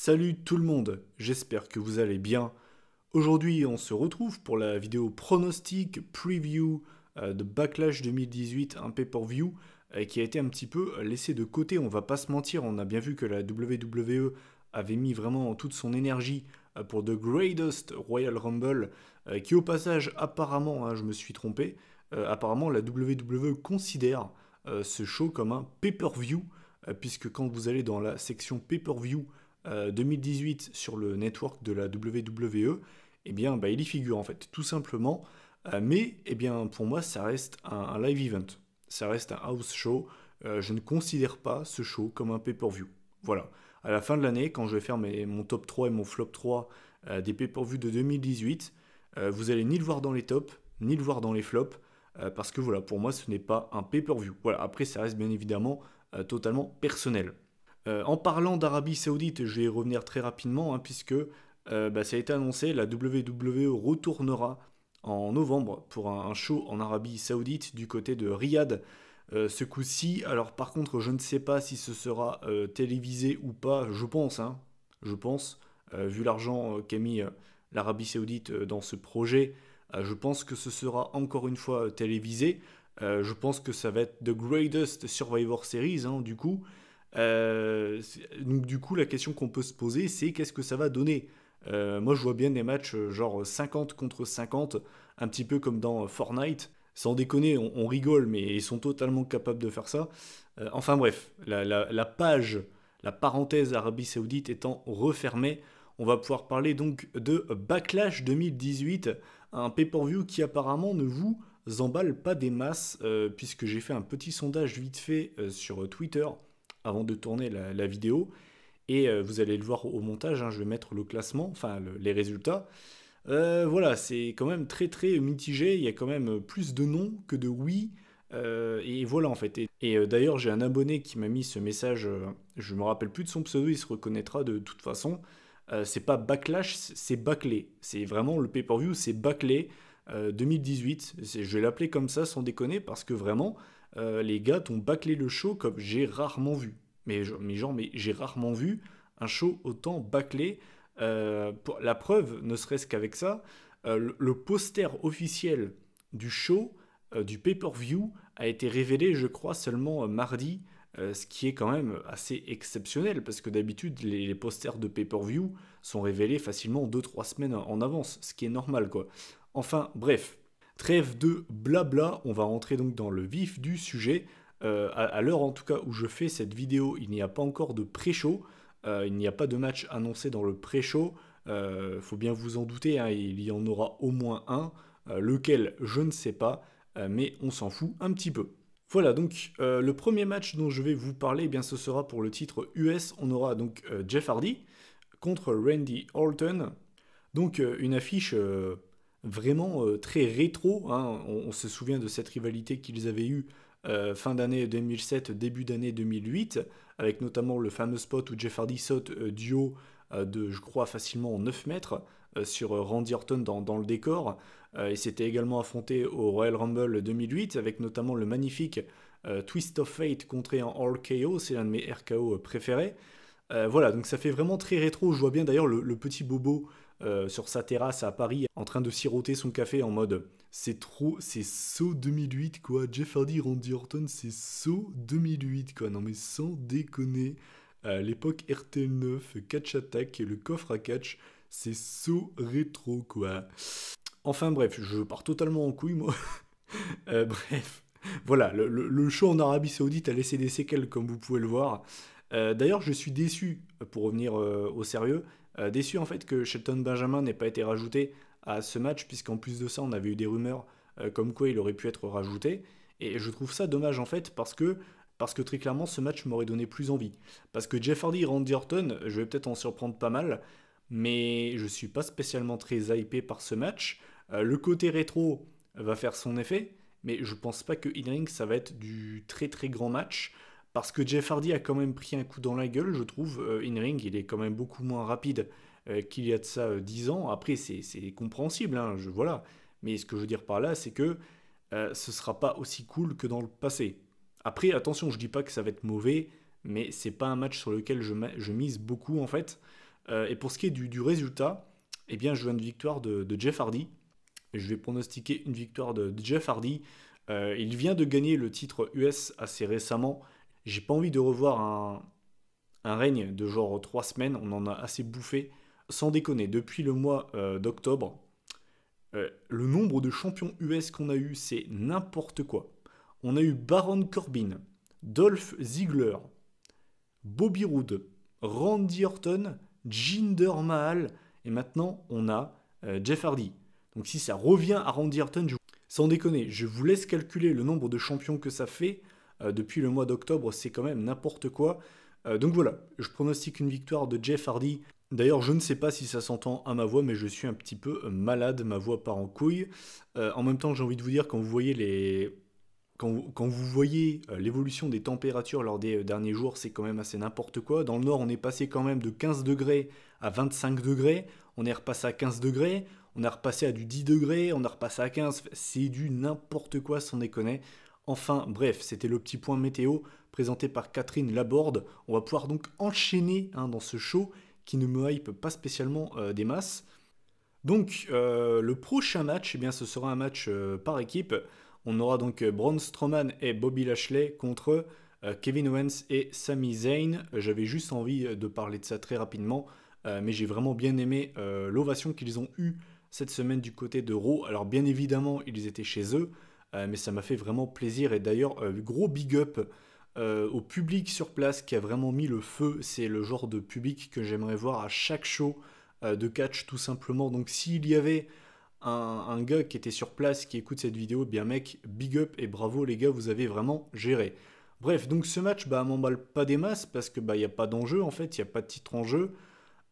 Salut tout le monde, j'espère que vous allez bien. Aujourd'hui, on se retrouve pour la vidéo pronostic preview de Backlash 2018, un pay-per-view qui a été un petit peu laissé de côté. On va pas se mentir, on a bien vu que la WWE avait mis vraiment toute son énergie pour The Greatest Royal Rumble, qui au passage, apparemment, je me suis trompé, apparemment la WWE considère ce show comme un pay-per-view, puisque quand vous allez dans la section pay-per-view 2018 sur le network de la WWE, eh bien, il y figure en fait, tout simplement. Mais eh bien, pour moi, ça reste un live event. Ça reste un house show. Je ne considère pas ce show comme un pay-per-view. Voilà. À la fin de l'année, quand je vais faire mon top 3 et mon flop 3 des pay-per-view de 2018, vous allez ni le voir dans les tops, ni le voir dans les flops, parce que voilà, pour moi, ce n'est pas un pay-per-view. Voilà. Après, ça reste bien évidemment totalement personnel. En parlant d'Arabie Saoudite, je vais y revenir très rapidement, puisque ça a été annoncé, la WWE retournera en novembre pour un show en Arabie Saoudite du côté de Riyad. Ce coup-ci, alors par contre, je ne sais pas si ce sera télévisé ou pas, je pense, vu l'argent qu'a mis l'Arabie Saoudite dans ce projet, je pense que ce sera encore une fois télévisé. Je pense que ça va être The Greatest Survivor Series, du coup. Donc du coup, la question qu'on peut se poser, c'est qu'est-ce que ça va donner. Moi, je vois bien des matchs genre 50 contre 50, un petit peu comme dans Fortnite. Sans déconner, on rigole, mais ils sont totalement capables de faire ça. Enfin bref, la page, la parenthèse Arabie Saoudite étant refermée, on va pouvoir parler donc de Backlash 2018, un pay-per-view qui apparemment ne vous emballe pas des masses, puisque j'ai fait un petit sondage vite fait sur Twitter avant de tourner la vidéo. Et vous allez le voir au montage, je vais mettre le classement, enfin les résultats. Voilà, c'est quand même très très mitigé, il y a quand même plus de non que de oui. Et voilà en fait. Et d'ailleurs, j'ai un abonné qui m'a mis ce message, je me rappelle plus de son pseudo, il se reconnaîtra de toute façon. C'est pas Backlash, c'est Backlay. C'est vraiment le pay-per-view, c'est Backlay 2018. Je vais l'appeler comme ça sans déconner parce que vraiment, les gars t'ont bâclé le show comme j'ai rarement vu. Mais j'ai rarement vu un show autant bâclé. Pour la preuve, ne serait-ce qu'avec ça, le poster officiel du show, du pay-per-view, a été révélé, je crois, seulement mardi, ce qui est quand même assez exceptionnel, parce que d'habitude, les posters de pay-per-view sont révélés facilement 2 3 semaines en avance, ce qui est normal, quoi. Enfin, bref, trêve de blabla, on va rentrer donc dans le vif du sujet. À l'heure en tout cas où je fais cette vidéo, il n'y a pas encore de pré-show, il n'y a pas de match annoncé dans le pré-show. Faut bien vous en douter, il y en aura au moins un, lequel je ne sais pas, mais on s'en fout un petit peu. Voilà, donc le premier match dont je vais vous parler, bien ce sera pour le titre US. On aura donc Jeff Hardy contre Randy Orton. Donc une affiche vraiment très rétro, on se souvient de cette rivalité qu'ils avaient eue fin d'année 2007, début d'année 2008, avec notamment le fameux spot où Jeff Hardy saute du haut de, je crois, facilement 9 mètres sur Randy Orton dans le décor. Il s'était également affronté au Royal Rumble 2008, avec notamment le magnifique Twist of Fate contré en RKO, c'est l'un de mes RKO préférés. Voilà, donc ça fait vraiment très rétro. Je vois bien d'ailleurs le petit bobo sur sa terrasse à Paris en train de siroter son café en mode c'est trop, c'est so 2008 quoi. Jeff Hardy, Randy Orton, c'est so 2008 quoi. Non mais sans déconner. L'époque RTL 9, Catch Attack, le coffre à catch, c'est so rétro quoi. Enfin bref, je pars totalement en couille moi. Bref, voilà, le show en Arabie Saoudite a laissé des séquelles comme vous pouvez le voir. D'ailleurs, je suis déçu, pour revenir au sérieux, déçu en fait que Shelton Benjamin n'ait pas été rajouté à ce match, puisqu'en plus de ça, on avait eu des rumeurs comme quoi il aurait pu être rajouté. Et je trouve ça dommage en fait, parce que très clairement, ce match m'aurait donné plus envie. Parce que Jeff Hardy et Randy Orton, je vais peut-être en surprendre pas mal, mais je suis pas spécialement très hypé par ce match. Le côté rétro va faire son effet, mais je pense pas que in-ring ça va être du très très grand match. Parce que Jeff Hardy a quand même pris un coup dans la gueule, je trouve. In-ring, il est quand même beaucoup moins rapide qu'il y a de ça 10 ans. Après, c'est compréhensible, voilà. Mais ce que je veux dire par là, c'est que ce sera pas aussi cool que dans le passé. Après, attention, je dis pas que ça va être mauvais, mais c'est pas un match sur lequel je mise beaucoup en fait. Et pour ce qui est du résultat, eh bien, je vois une victoire de Jeff Hardy. Et je vais pronostiquer une victoire de Jeff Hardy. Il vient de gagner le titre US assez récemment. J'ai pas envie de revoir un règne de genre 3 semaines. On en a assez bouffé. Sans déconner, depuis le mois d'octobre, le nombre de champions US qu'on a eu, c'est n'importe quoi. On a eu Baron Corbin, Dolph Ziggler, Bobby Roode, Randy Orton, Jinder Mahal, et maintenant on a Jeff Hardy. Donc si ça revient à Randy Orton, sans déconner, je vous laisse calculer le nombre de champions que ça fait. Depuis le mois d'octobre, c'est quand même n'importe quoi. Donc voilà, je pronostique une victoire de Jeff Hardy. D'ailleurs, je ne sais pas si ça s'entend à ma voix, mais je suis un petit peu malade, ma voix part en couille. En même temps, j'ai envie de vous dire, quand vous voyez l'évolution des températures lors des derniers jours, c'est quand même assez n'importe quoi. Dans le nord, on est passé quand même de 15 degrés à 25 degrés. On est repassé à 15 degrés. On est repassé à du 10 degrés. On est repassé à 15. C'est du n'importe quoi, sans déconner. Enfin, bref, c'était le petit point météo présenté par Catherine Laborde. On va pouvoir donc enchaîner dans ce show qui ne me hype pas spécialement des masses. Donc, le prochain match, eh bien, ce sera un match par équipe. On aura donc Braun Strowman et Bobby Lashley contre Kevin Owens et Sami Zayn. J'avais juste envie de parler de ça très rapidement, mais j'ai vraiment bien aimé l'ovation qu'ils ont eue cette semaine du côté de Raw. Alors bien évidemment, ils étaient chez eux, mais ça m'a fait vraiment plaisir. Et d'ailleurs, gros big up au public sur place qui a vraiment mis le feu. C'est le genre de public que j'aimerais voir à chaque show de catch tout simplement. Donc s'il y avait un gars qui était sur place qui écoute cette vidéo, bien mec, big up et bravo les gars, vous avez vraiment géré. Bref, donc ce match m'emballe pas des masses parce que y a pas d'enjeu en fait, il y a pas de titre en jeu.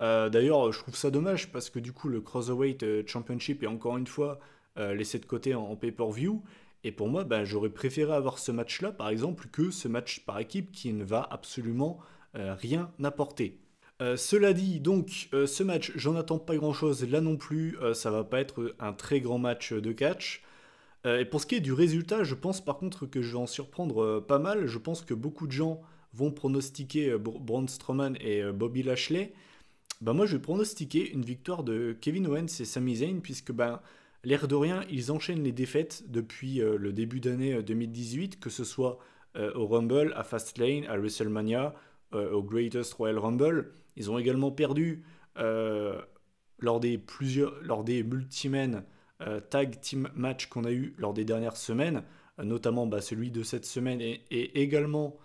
D'ailleurs, je trouve ça dommage parce que du coup le Cruiserweight Championship est encore une fois laissé de côté en pay-per-view. Et pour moi, j'aurais préféré avoir ce match-là, par exemple, que ce match par équipe qui ne va absolument rien apporter. Cela dit, donc, ce match, j'en attends pas grand-chose là non plus. Ça va pas être un très grand match de catch. Et pour ce qui est du résultat, je pense par contre que je vais en surprendre pas mal. Je pense que beaucoup de gens vont pronostiquer Braun Strowman et Bobby Lashley. Moi, je vais pronostiquer une victoire de Kevin Owens et Sami Zayn, puisque l'air de rien, ils enchaînent les défaites depuis le début d'année 2018, que ce soit au Rumble, à Fastlane, à WrestleMania, au Greatest Royal Rumble. Ils ont également perdu lors des multi-men tag team match qu'on a eu lors des dernières semaines, notamment celui de cette semaine et également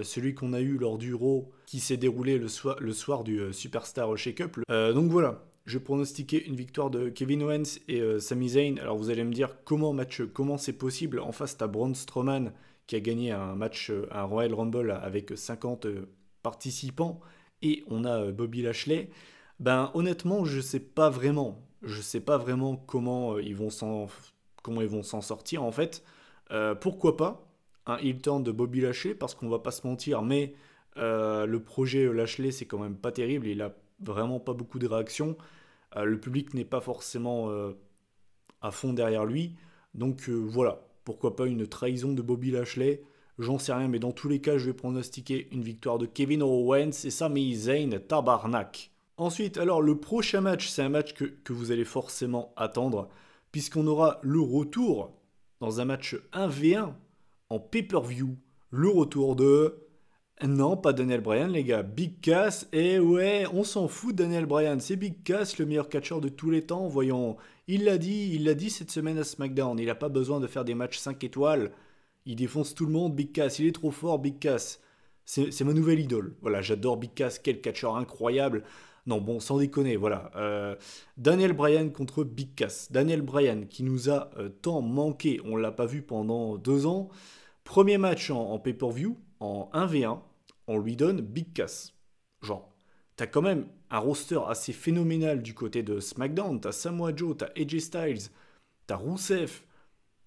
celui qu'on a eu lors du Raw qui s'est déroulé le soir du Superstar Shake-Up. Donc voilà, je pronostiquais une victoire de Kevin Owens et Sami Zayn. Alors vous allez me dire comment c'est possible. En face, t'as Braun Strowman qui a gagné un Royal Rumble avec 50 participants et on a Bobby Lashley. Honnêtement, je sais pas vraiment. Je sais pas vraiment comment ils vont s'en sortir en fait. Pourquoi pas un heel turn de Bobby Lashley, parce qu'on va pas se mentir, mais le projet Lashley c'est quand même pas terrible, il a vraiment pas beaucoup de réactions, le public n'est pas forcément à fond derrière lui, donc voilà, pourquoi pas une trahison de Bobby Lashley, j'en sais rien, mais dans tous les cas je vais pronostiquer une victoire de Kevin Owens et Sami Zayn, tabarnak. Ensuite, alors le prochain match, c'est un match que vous allez forcément attendre, puisqu'on aura le retour dans un match 1v1 en pay-per-view, le retour de... Non, pas Daniel Bryan, les gars. Big Cass, et ouais, on s'en fout de Daniel Bryan. C'est Big Cass, le meilleur catcheur de tous les temps. Voyons, il l'a dit cette semaine à SmackDown. Il n'a pas besoin de faire des matchs 5 étoiles. Il défonce tout le monde, Big Cass. Il est trop fort, Big Cass. C'est ma nouvelle idole. Voilà, j'adore Big Cass, quel catcheur incroyable. Non, bon, sans déconner, voilà. Daniel Bryan contre Big Cass. Daniel Bryan qui nous a tant manqué. On ne l'a pas vu pendant 2 ans. Premier match en pay-per-view, en 1v1, on lui donne Big Cass. Genre, t'as quand même un roster assez phénoménal du côté de SmackDown. T'as Samoa Joe, t'as AJ Styles, t'as Rusev,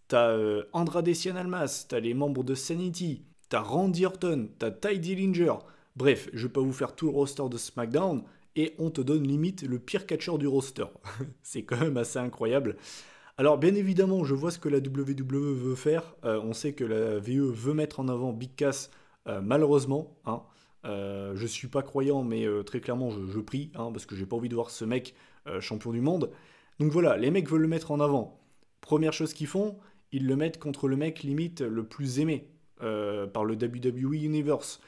t'as Andrade Cien Almas, t'as les membres de Sanity, t'as Randy Orton, t'as Ty Dillinger. Bref, je vais pas vous faire tout le roster de SmackDown et on te donne limite le pire catcheur du roster. C'est quand même assez incroyable. Alors bien évidemment, je vois ce que la WWE veut faire. On sait que la VE veut mettre en avant Big Cass, malheureusement. Je suis pas croyant, mais très clairement, je prie, hein, parce que j'ai pas envie de voir ce mec champion du monde. Donc voilà, les mecs veulent le mettre en avant. Première chose qu'ils font, ils le mettent contre le mec limite le plus aimé par le WWE Universe.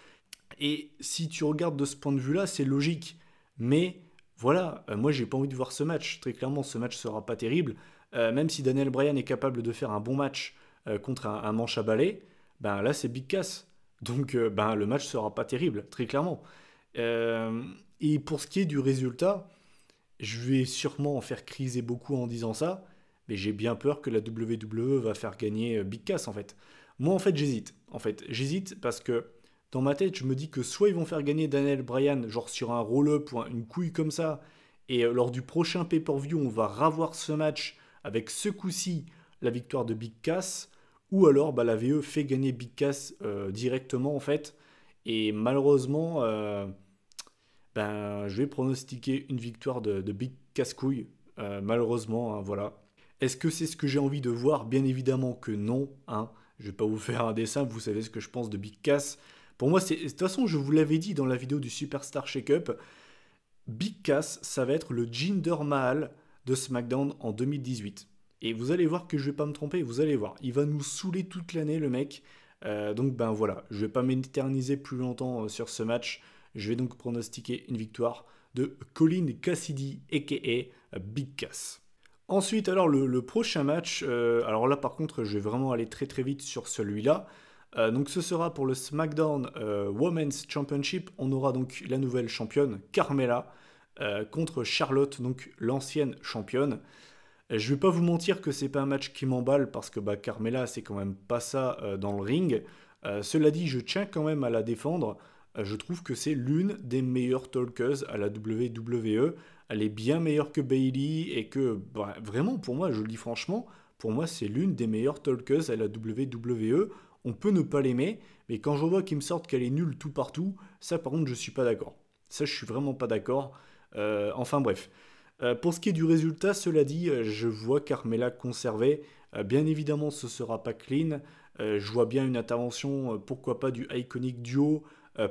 Et si tu regardes de ce point de vue-là, c'est logique. Mais voilà, moi j'ai pas envie de voir ce match. Très clairement, ce match sera pas terrible. Même si Daniel Bryan est capable de faire un bon match contre un manche à balai, ben là c'est Big Cass. Donc ben, le match sera pas terrible, très clairement. Euh, et pour ce qui est du résultat, je vais sûrement en faire criser beaucoup en disant ça, mais j'ai bien peur que la WWE va faire gagner Big Cass en fait. Moi en fait j'hésite. En fait j'hésite parce que dans ma tête je me dis que soit ils vont faire gagner Daniel Bryan genre sur un roll-up ou une couille comme ça, et lors du prochain pay-per-view on va revoir ce match avec ce coup-ci la victoire de Big Cass, ou alors bah, la VE fait gagner Big Cass directement en fait, et malheureusement ben, je vais pronostiquer une victoire de Big Cascouille, malheureusement, hein, voilà. Est-ce que c'est ce que j'ai envie de voir? Bien évidemment que non, hein. Je vais pas vous faire un dessin, vous savez ce que je pense de Big Cass. Pour moi, de toute façon, je vous l'avais dit dans la vidéo du Superstar Shake-Up, Big Cass, ça va être le Jinder Mahal de SmackDown en 2018. Et vous allez voir que je vais pas me tromper, vous allez voir. Il va nous saouler toute l'année, le mec. Donc ben voilà, je vais pas m'éterniser plus longtemps sur ce match. Je vais donc pronostiquer une victoire de Colin Cassidy, a.k.a. Big Cass. Ensuite, alors le prochain match, alors là par contre, je vais vraiment aller très très vite sur celui-là. Donc ce sera pour le SmackDown Women's Championship. On aura donc la nouvelle championne, Carmella, contre Charlotte, donc l'ancienne championne. Je vais pas vous mentir que c'est pas un match qui m'emballe parce que bah, Carmella c'est quand même pas ça dans le ring. Cela dit, je tiens quand même à la défendre. Je trouve que c'est l'une des meilleures talkers à la WWE. Elle est bien meilleure que Bayley et que bah, vraiment pour moi, je le dis franchement, pour moi c'est l'une des meilleures talkers à la WWE. On peut ne pas l'aimer, mais quand je vois qu'il me sortent qu'elle est nulle tout partout, ça par contre je suis pas d'accord. Ça je suis vraiment pas d'accord. Enfin bref. Pour ce qui est du résultat, cela dit, je vois Carmella conserver. Bien évidemment, ce sera pas clean. Je vois bien une intervention, pourquoi pas du Iconic Duo,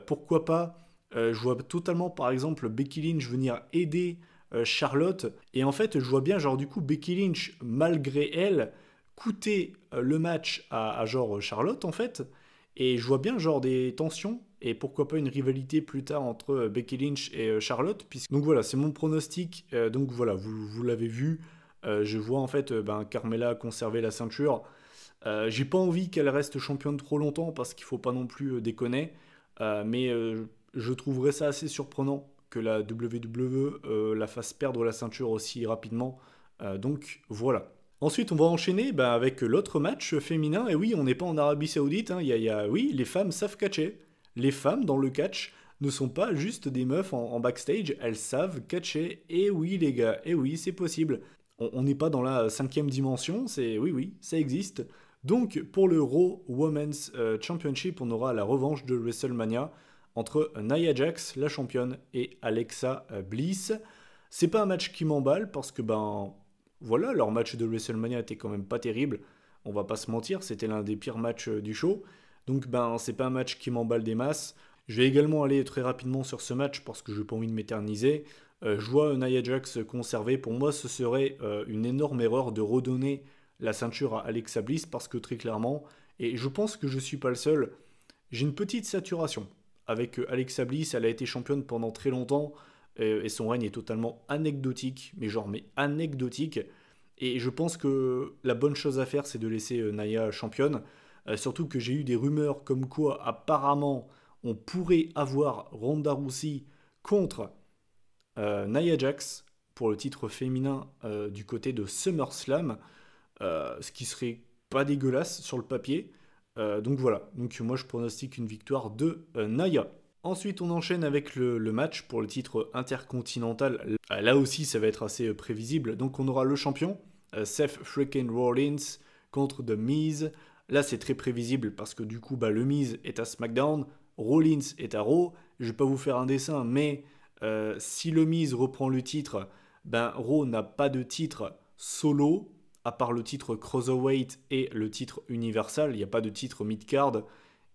pourquoi pas. Je vois totalement, par exemple, Becky Lynch venir aider Charlotte. Et en fait, je vois bien, genre, du coup, Becky Lynch, malgré elle, coûter le match à genre Charlotte, en fait. Et je vois bien, genre, des tensions et pourquoi pas une rivalité plus tard entre Becky Lynch et Charlotte. Donc voilà, c'est mon pronostic. Donc voilà, vous l'avez vu. Je vois en fait ben, Carmella conserver la ceinture. J'ai pas envie qu'elle reste championne trop longtemps parce qu'il faut pas non plus déconner. Mais je trouverais ça assez surprenant que la WWE la fasse perdre la ceinture aussi rapidement. Donc voilà. Ensuite, on va enchaîner bah, avec l'autre match féminin. Et oui, on n'est pas en Arabie Saoudite, hein. Oui, les femmes savent catcher. Les femmes dans le catch ne sont pas juste des meufs en backstage, elles savent catcher. Et oui, les gars, et oui, c'est possible. On n'est pas dans la cinquième dimension, c'est oui, oui, ça existe. Donc, pour le Raw Women's Championship, on aura la revanche de WrestleMania entre Nia Jax, la championne, et Alexa Bliss. C'est pas un match qui m'emballe parce que ben voilà, leur match de WrestleMania était quand même pas terrible. On va pas se mentir, c'était l'un des pires matchs du show. Donc ben c'est pas un match qui m'emballe des masses. Je vais également aller très rapidement sur ce match parce que je n'ai pas envie de m'éterniser. Je vois Nia Jax conserver. Pour moi, ce serait une énorme erreur de redonner la ceinture à Alexa Bliss parce que très clairement, et je pense que je suis pas le seul, j'ai une petite saturation avec Alexa Bliss. Elle a été championne pendant très longtemps et son règne est totalement anecdotique, mais genre mais anecdotique. Et je pense que la bonne chose à faire, c'est de laisser Nia championne. Surtout que j'ai eu des rumeurs comme quoi apparemment on pourrait avoir Ronda Rousey contre Nia Jax pour le titre féminin du côté de SummerSlam, ce qui serait pas dégueulasse sur le papier. Donc voilà, donc moi je pronostique une victoire de Nia. Ensuite, on enchaîne avec le match pour le titre intercontinental. Là aussi, ça va être assez prévisible. Donc, on aura le champion, Seth freaking Rollins, contre The Miz. Là, c'est très prévisible parce que du coup, bah, le Miz est à SmackDown, Rollins est à Raw. Je vais pas vous faire un dessin, mais si le Miz reprend le titre, ben Raw n'a pas de titre solo, à part le titre Cruiserweight et le titre Universal. Il n'y a pas de titre mid-card.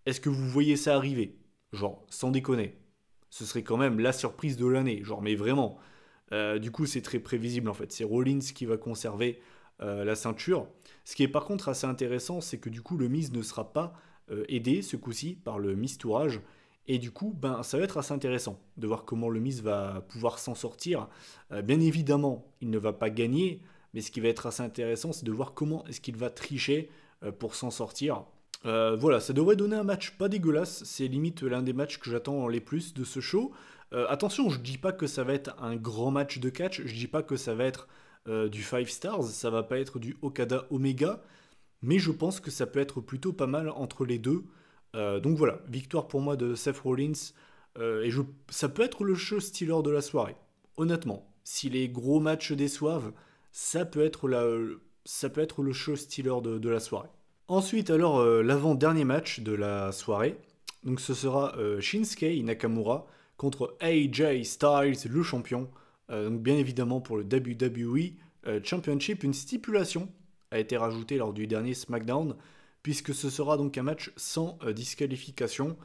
Est-ce que vous voyez ça arriver? Genre, sans déconner. ce serait quand même la surprise de l'année. Genre, mais vraiment. Du coup, c'est très prévisible en fait. C'est Rollins qui va conserver la ceinture. Ce qui est par contre assez intéressant, c'est que du coup, le Miz ne sera pas aidé ce coup-ci par le Miz Tourage. Et du coup, ben, ça va être assez intéressant de voir comment le Miz va pouvoir s'en sortir. Bien évidemment, il ne va pas gagner, mais ce qui va être assez intéressant, c'est de voir comment est-ce qu'il va tricher pour s'en sortir. Voilà, ça devrait donner un match pas dégueulasse. C'est limite l'un des matchs que j'attends les plus de ce show. Attention, je dis pas que ça va être un grand match de catch. Je dis pas que ça va être du 5 stars. Ça va pas être du Okada Omega. Mais je pense que ça peut être plutôt pas mal entre les deux. Donc voilà, victoire pour moi de Seth Rollins. Ça peut être le show stealer de la soirée. Honnêtement, si les gros matchs déçoivent, ça peut être, ça peut être le show stealer de la soirée. Ensuite, alors, l'avant-dernier match de la soirée. Donc ce sera Shinsuke Nakamura contre AJ Styles, le champion. Donc bien évidemment pour le WWE Championship, une stipulation a été rajoutée lors du dernier SmackDown, puisque ce sera donc un match sans disqualification.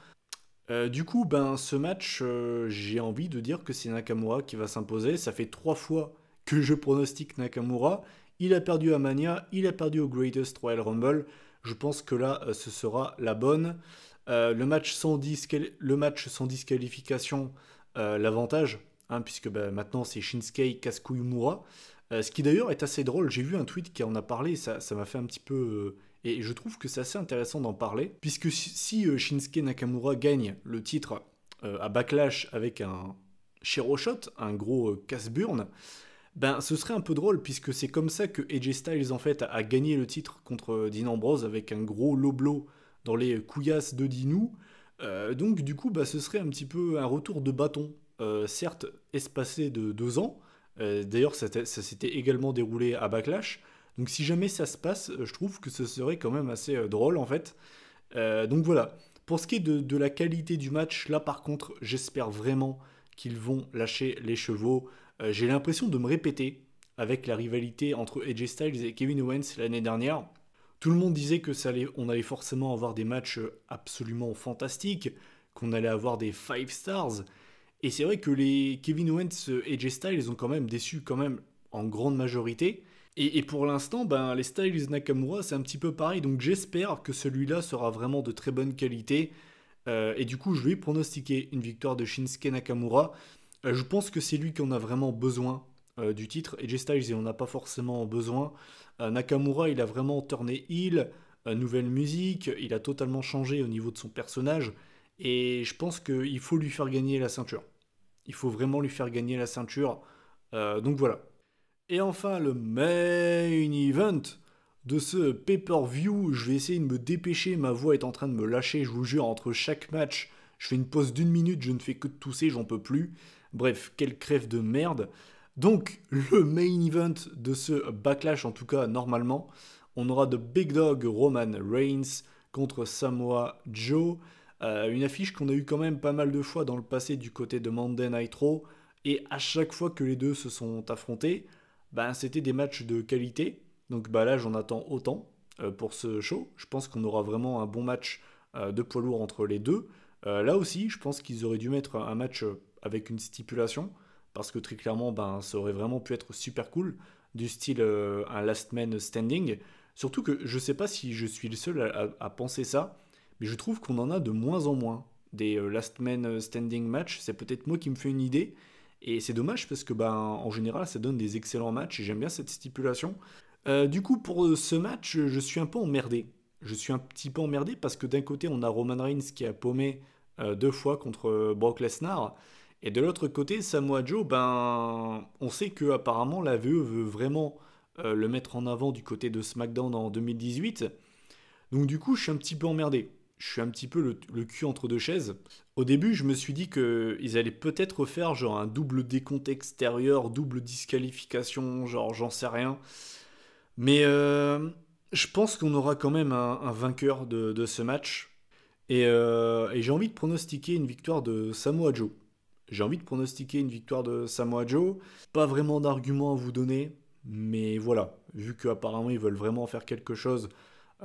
Du coup, ben, ce match, j'ai envie de dire que c'est Nakamura qui va s'imposer. Ça fait 3 fois que je pronostique Nakamura. Il a perdu à Mania, il a perdu au Greatest Royal Rumble. Je pense que là, ce sera la bonne. Le match sans disqualification, l'avantage, hein, puisque ben, maintenant c'est Shinsuke Kazuyumura. Ce qui d'ailleurs est assez drôle. J'ai vu un tweet qui en a parlé, ça m'a fait un petit peu. Et je trouve que c'est assez intéressant d'en parler, puisque si Shinsuke Nakamura gagne le titre à Backlash avec un Shiro Shot, un gros casse-burn, ben ce serait un peu drôle, puisque c'est comme ça que AJ Styles en fait a gagné le titre contre Dean Ambrose avec un gros low blow dans les couillasses de Dinou. Donc du coup, bah, ce serait un petit peu un retour de bâton, certes espacé de 2 ans. D'ailleurs, ça s'était également déroulé à Backlash. Donc si jamais ça se passe, je trouve que ce serait quand même assez drôle en fait. Donc voilà. Pour ce qui est de la qualité du match, là par contre, j'espère vraiment qu'ils vont lâcher les chevaux. J'ai l'impression de me répéter avec la rivalité entre AJ Styles et Kevin Owens l'année dernière. Tout le monde disait que on allait forcément avoir des matchs absolument fantastiques, qu'on allait avoir des 5 stars. Et c'est vrai que les Kevin Owens et AJ Styles ont quand même déçu quand même en grande majorité. Et pour l'instant, ben, les Styles Nakamura, c'est un petit peu pareil. Donc j'espère que celui-là sera vraiment de très bonne qualité. Et du coup, je vais pronostiquer une victoire de Shinsuke Nakamura. Je pense que c'est lui qui en a vraiment besoin du titre. AJ Styles, il en a pas forcément besoin. Nakamura, il a vraiment turné heel, nouvelle musique, il a totalement changé au niveau de son personnage. Et je pense qu'il faut lui faire gagner la ceinture. Il faut vraiment lui faire gagner la ceinture. Donc voilà. Et enfin, le main event de ce pay-per-view. Je vais essayer de me dépêcher. Ma voix est en train de me lâcher, je vous jure, entre chaque match. Je fais une pause d'1 minute, je ne fais que de tousser, j'en peux plus. Bref, quelle crève de merde. Donc, le main event de ce Backlash, en tout cas normalement, on aura de Big Dog Roman Reigns contre Samoa Joe. Une affiche qu'on a eu quand même pas mal de fois dans le passé du côté de Monday Night Raw. Et à chaque fois que les deux se sont affrontés, ben, c'était des matchs de qualité. Donc bah, là, j'en attends autant pour ce show. Je pense qu'on aura vraiment un bon match de poids lourd entre les deux. Là aussi, je pense qu'ils auraient dû mettre un match avec une stipulation, parce que très clairement, ben, ça aurait vraiment pu être super cool, du style un last man standing. Surtout que je sais pas si je suis le seul à penser ça, mais je trouve qu'on en a de moins en moins des last man standing match. C'est peut-être moi qui me fais une idée, et c'est dommage parce que ben, en général, ça donne des excellents matchs, et j'aime bien cette stipulation. Du coup, pour ce match, je suis un peu emmerdé. Je suis un petit peu emmerdé parce que d'un côté, on a Roman Reigns qui a paumé 2 fois contre Brock Lesnar. Et de l'autre côté, Samoa Joe, ben, on sait que apparemment la VE veut vraiment le mettre en avant du côté de SmackDown en 2018. Donc du coup, je suis un petit peu emmerdé. Je suis un petit peu le cul entre deux chaises. Au début, je me suis dit qu'ils allaient peut-être faire genre un double décompte extérieur, double disqualification, genre j'en sais rien. Mais je pense qu'on aura quand même un vainqueur de ce match. Et j'ai envie de pronostiquer une victoire de Samoa Joe. J'ai envie de pronostiquer une victoire de Samoa Joe. Pas vraiment d'arguments à vous donner, mais voilà, vu qu'apparemment ils veulent vraiment faire quelque chose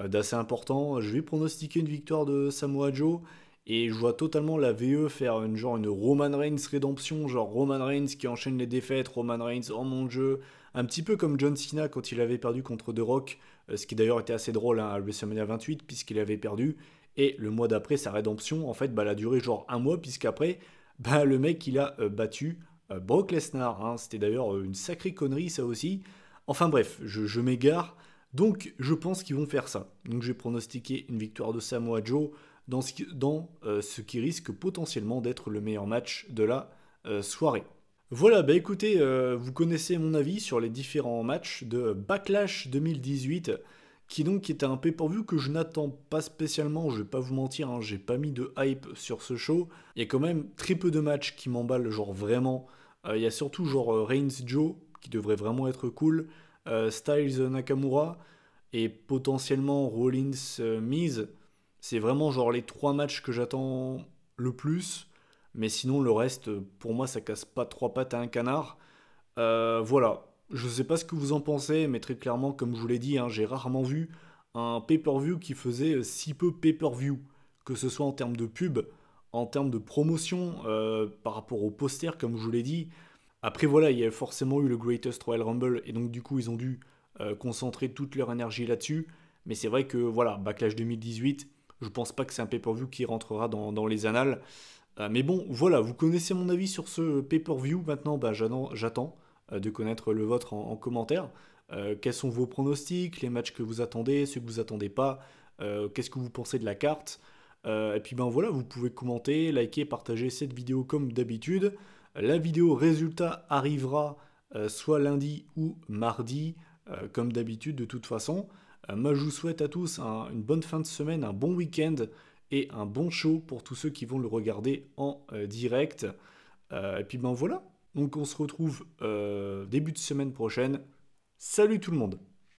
d'assez important, je vais pronostiquer une victoire de Samoa Joe. Et je vois totalement la VE faire une Roman Reigns rédemption, genre Roman Reigns qui enchaîne les défaites, Roman Reigns, oh mon dieu, un petit peu comme John Cena quand il avait perdu contre The Rock, ce qui d'ailleurs était assez drôle hein, à WrestleMania 28 puisqu'il avait perdu. Et le mois d'après, sa rédemption, en fait, bah, elle a duré genre un mois puisqu'après, bah, le mec il a battu Brock Lesnar. Hein. C'était d'ailleurs une sacrée connerie ça aussi. Enfin bref, je m'égare. Donc je pense qu'ils vont faire ça. Donc j'ai pronostiqué une victoire de Samoa Joe dans ce qui risque potentiellement d'être le meilleur match de la soirée. Voilà, bah écoutez, vous connaissez mon avis sur les différents matchs de Backlash 2018, qui donc est un pay-per-view que je n'attends pas spécialement, je vais pas vous mentir, hein, j'ai pas mis de hype sur ce show. Il y a quand même très peu de matchs qui m'emballent, genre vraiment. Il y a surtout genre Reigns Joe, qui devrait vraiment être cool, Styles Nakamura, et potentiellement Rollins Miz. C'est vraiment genre les trois matchs que j'attends le plus. Mais sinon, le reste, pour moi, ça casse pas trois pattes à un canard. Voilà. Je sais pas ce que vous en pensez, mais très clairement, comme je vous l'ai dit, hein, j'ai rarement vu un pay-per-view qui faisait si peu pay-per-view. Que ce soit en termes de pub, en termes de promotion, par rapport au poster, comme je vous l'ai dit. Après, voilà, il y a forcément eu le Greatest Royal Rumble, et donc du coup, ils ont dû concentrer toute leur énergie là-dessus. Mais c'est vrai que, voilà, Backlash 2018, je pense pas que c'est un pay-per-view qui rentrera dans les annales. Mais bon, voilà, vous connaissez mon avis sur ce pay-per-view. Maintenant, bah, j'attends de connaître le vôtre en commentaire. Quels sont vos pronostics, les matchs que vous attendez, ceux que vous attendez pas, qu'est-ce que vous pensez de la carte. Et puis ben voilà, vous pouvez commenter, liker, partager cette vidéo comme d'habitude. La vidéo résultat arrivera soit lundi ou mardi, comme d'habitude de toute façon. Moi je vous souhaite à tous une bonne fin de semaine, un bon week-end et un bon show pour tous ceux qui vont le regarder en direct. Et puis ben voilà, donc on se retrouve début de semaine prochaine. Salut tout le monde!